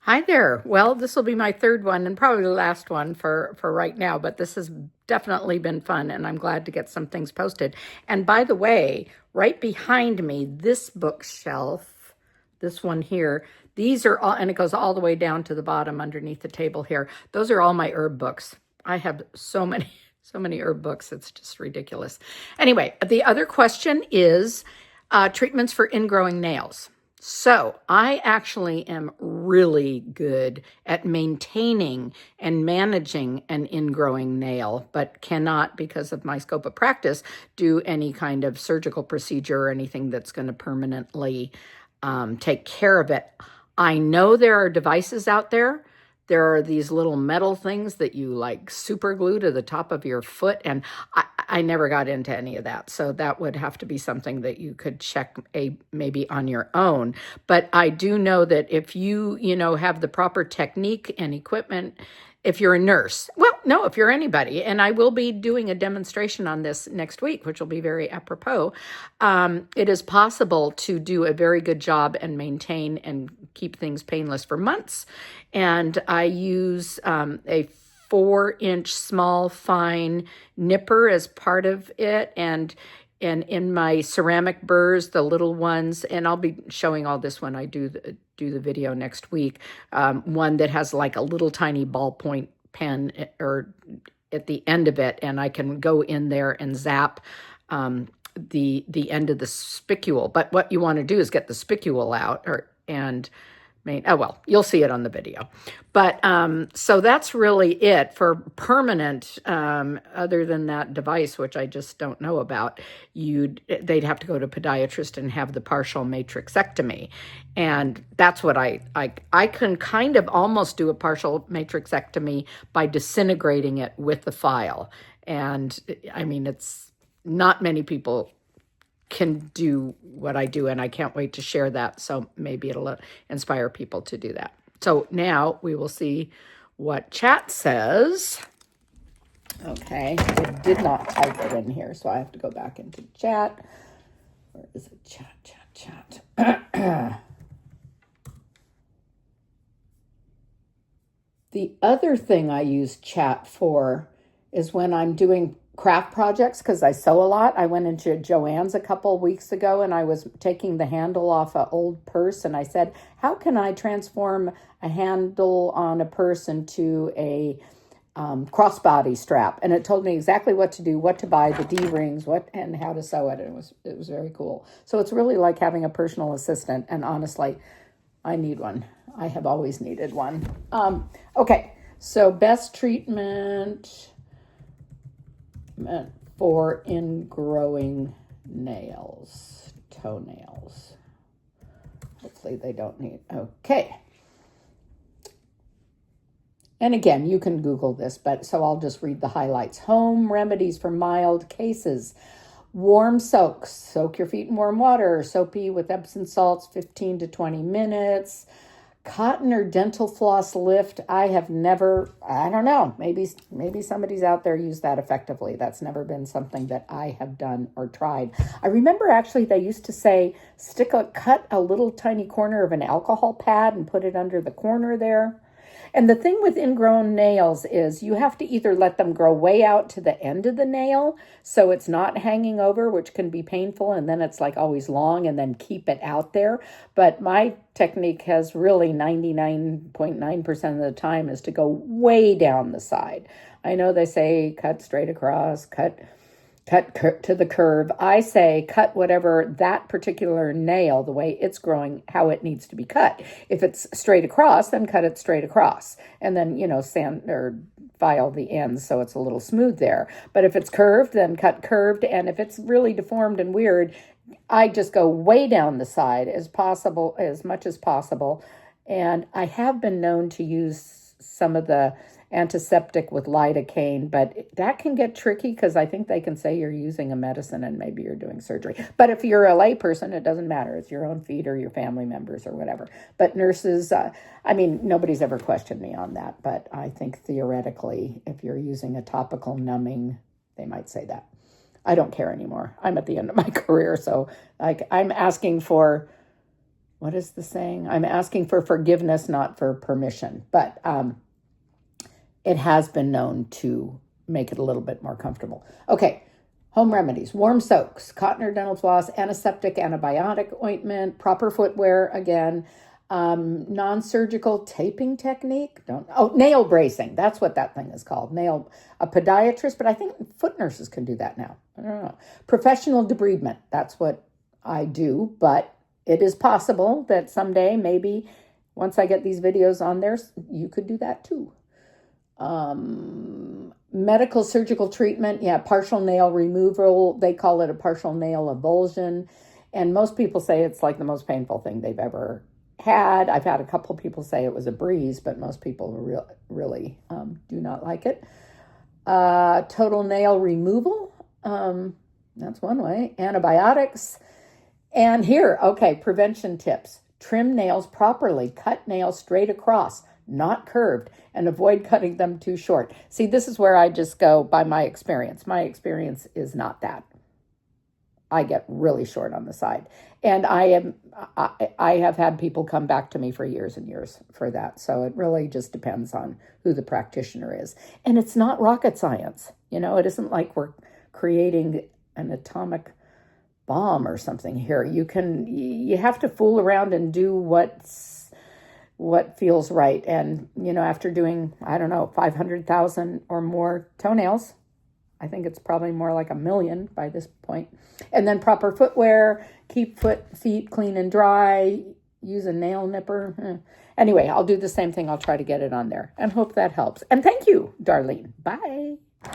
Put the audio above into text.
Hi there. Well, this will be my third one and probably the last one for right now, but this has definitely been fun and I'm glad to get some things posted. And by the way, right behind me, this bookshelf, this one here, these are all, and it goes all the way down to the bottom underneath the table here. Those are all my herb books. I have so many, so many herb books. It's just ridiculous. Anyway, the other question is treatments for ingrowing nails. So I actually am really good at maintaining and managing an ingrowing nail, but cannot, because of my scope of practice, do any kind of surgical procedure or anything that's going to permanently take care of it. I know there are devices out there. There are these little metal things that you like super glue to the top of your foot. And I never got into any of that. So that would have to be something that you could check maybe on your own. But I do know that if you have the proper technique and equipment, if you're a nurse, well, no, if you're anybody, and I will be doing a demonstration on this next week, which will be very apropos, it is possible to do a very good job and maintain and keep things painless for months. And I use a 4-inch small fine nipper as part of it, and in my ceramic burrs, the little ones, and I'll be showing all this when I do the video next week, one that has like a little tiny ballpoint pen or at the end of it, and I can go in there and zap the end of the spicule. But what you want to do is get the spicule out, oh, well, you'll see it on the video. But so that's really it for permanent, other than that device, which I just don't know about. They'd have to go to a podiatrist and have the partial matrixectomy. And that's what I can kind of almost do a partial matrixectomy by disintegrating it with the file. And I mean, it's not many people can do what I do, and I can't wait to share that. So maybe it'll inspire people to do that. So now we will see what chat says. Okay, I did not type it in here, so I have to go back into chat. Where is it? Chat. The other thing I use chat for is when I'm doing craft projects, because I sew a lot. I went into Joann's a couple of weeks ago and I was taking the handle off an old purse, and I said, how can I transform a handle on a purse into a crossbody strap? And it told me exactly what to do, what to buy, the D-rings, and how to sew it. And it was very cool. So it's really like having a personal assistant, and honestly, I need one. I have always needed one. Okay, so best treatment for ingrowing nails, toenails. Hopefully they don't need, okay. And again, you can Google this, but so I'll just read the highlights. Home remedies for mild cases. Warm soaks. Soak your feet in warm water. Soapy with Epsom salts, 15 to 20 minutes. Cotton or dental floss lift. I don't know. Maybe somebody's out there used that effectively. That's never been something that I have done or tried. I remember actually they used to say, cut a little tiny corner of an alcohol pad and put it under the corner there. And the thing with ingrown nails is you have to either let them grow way out to the end of the nail so it's not hanging over, which can be painful, and then it's like always long, and then keep it out there. But my technique has really 99.9% of the time is to go way down the side. I know they say cut straight across, cut to the curve. I say cut whatever that particular nail, the way it's growing, how it needs to be cut. If it's straight across, then cut it straight across. And then, sand or file the ends so it's a little smooth there. But if it's curved, then cut curved. And if it's really deformed and weird, I just go way down the side as much as possible. And I have been known to use some of the antiseptic with lidocaine, but that can get tricky because I think they can say you're using a medicine and maybe you're doing surgery. But if you're a lay person, it doesn't matter. It's your own feet or your family members or whatever. But nurses, nobody's ever questioned me on that, but I think theoretically, if you're using a topical numbing, they might say that. I don't care anymore. I'm at the end of my career, so I'm asking for what is the saying? I'm asking for forgiveness, not for permission. But it has been known to make it a little bit more comfortable. Okay, home remedies, warm soaks, cotton or dental floss, antiseptic, antibiotic ointment, proper footwear, again, non-surgical taping technique. Nail bracing. That's what that thing is called. A podiatrist, but I think foot nurses can do that now. I don't know. Professional debridement. That's what I do, but it is possible that someday, maybe once I get these videos on there, you could do that too. Medical surgical treatment, partial nail removal. They call it a partial nail avulsion. And most people say it's like the most painful thing they've ever had. I've had a couple people say it was a breeze, but most people really do not like it. Total nail removal. That's one way. Antibiotics. And here, okay, prevention tips. Trim nails properly. Cut nails straight across, not curved, and avoid cutting them too short. See, this is where I just go by my experience. My experience is not that. I get really short on the side. And I have had people come back to me for years and years for that. So it really just depends on who the practitioner is. And it's not rocket science. It isn't like we're creating an atomic bomb or something here. You have to fool around and do what feels right. And, after doing, 500,000 or more toenails, I think it's probably more like 1 million by this point. And then proper footwear, keep feet clean and dry, use a nail nipper. Anyway, I'll do the same thing. I'll try to get it on there and hope that helps. And thank you, Darlene. Bye.